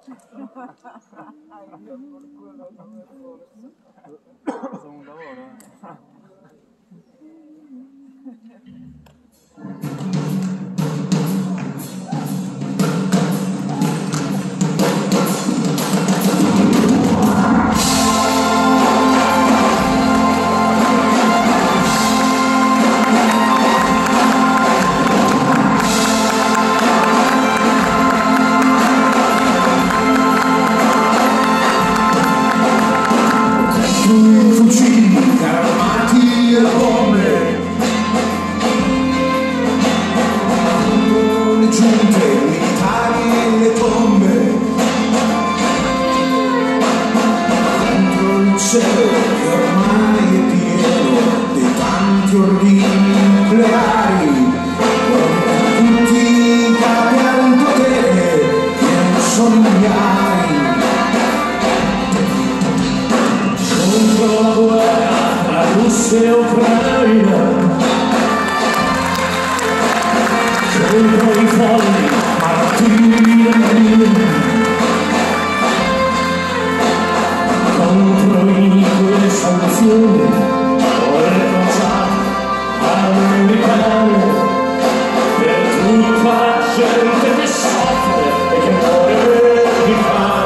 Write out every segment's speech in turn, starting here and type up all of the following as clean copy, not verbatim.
Sono un lavoro, fucili, armati e bombe, contro le giunte militari e le tombe, contro il cielo che ormai è pieno dei tanti ordini nucleari, contro tutti i capi al potere che non sono ignari. Contro la guerra tra Russia e Ucraina, contro i folli martiri del mondo, contro inique sanzioni o le crociate americane, per tutta la gente che soffre e che muore di fame.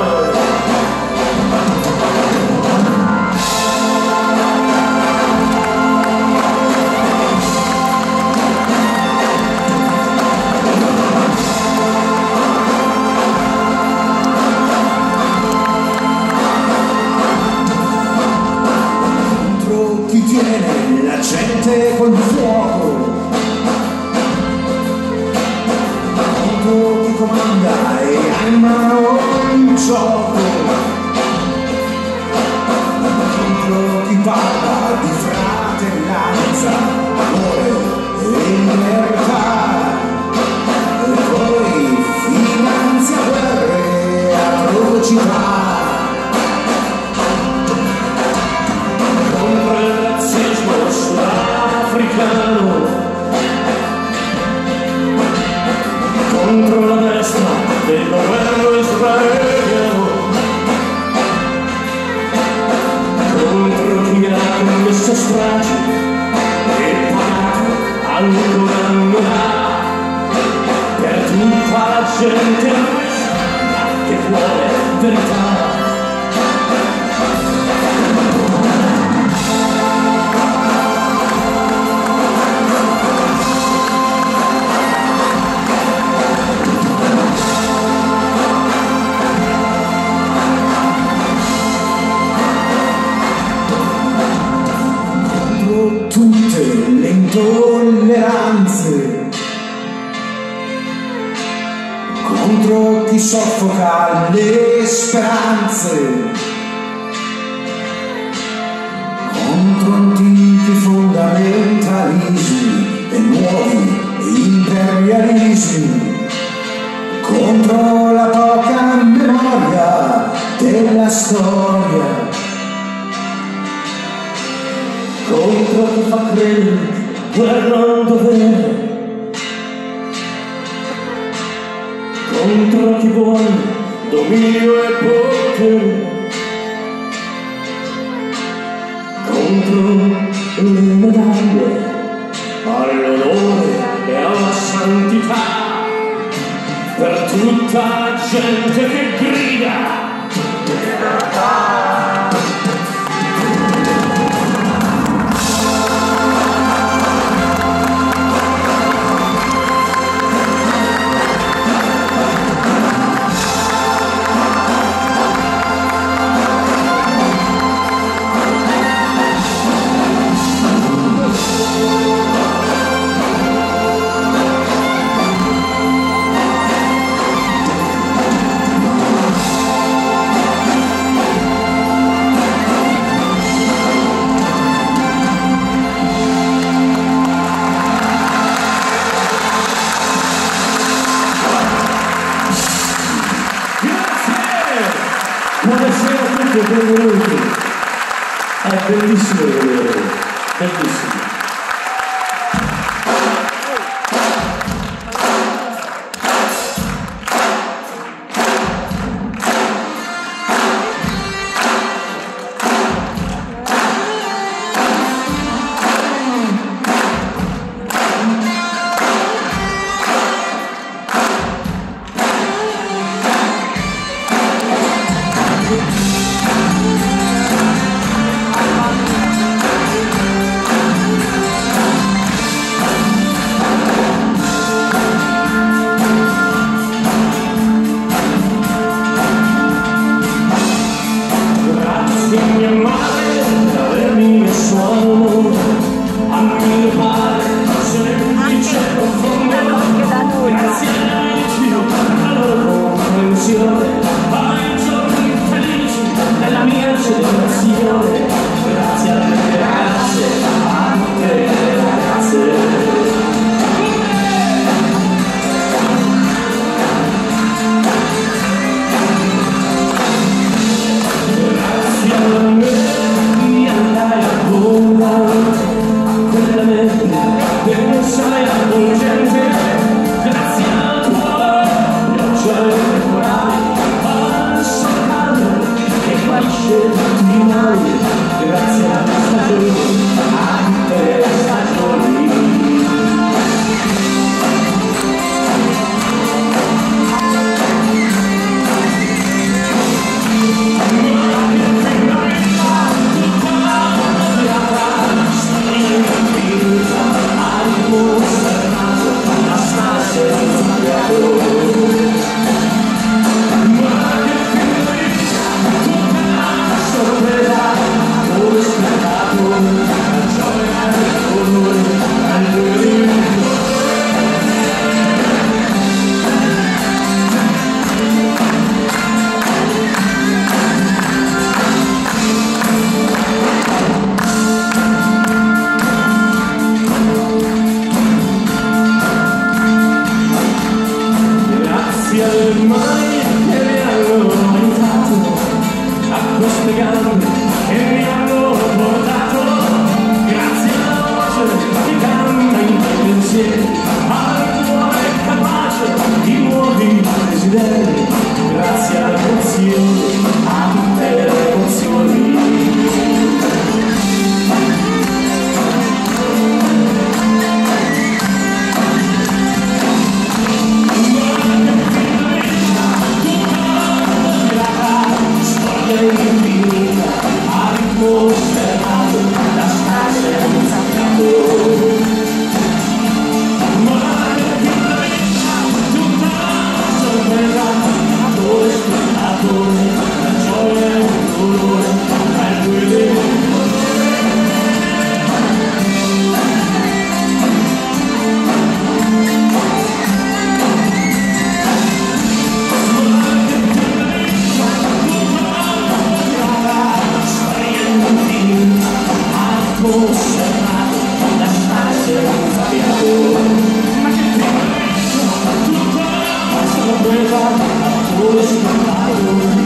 Chi tiene la gente col fuoco, contro chi comanda e ha in mano il gioco, contro chi parla di fratellanza, amore e libertà, e poi finanzia guerre e atrocità. Sudafricano, contro la destra del governo israeliano, contro chi ha commesso stragi e pagato ancora non ha, per tutta la gente onesta che vuole verità. Tutte le intolleranze, contro chi soffoca le speranze, contro antichi fondamentalismi e nuovi imperialismi, contro la poca memoria della storia, contro chi fa credere guerra un dovere, contro chi vuole dominio e potere, contro le medaglie all'onore e alla santità, per tutta la gente che grida libertà. Buonasera a tutti e benvenuti. È bellissimo vedere, bellissimo. emozione, ai giorni felici della mia generazione. Grazie alle ragazze, a tutte le ragazze. Grazie alla stagione, a tutte le stagioni. Queste gambe che mi hanno portato, grazie alla voce che canta in quei pensieri, al cuore capace di nuovi desideri, grazie alle emozioni, a tutte le emozioni. Ma che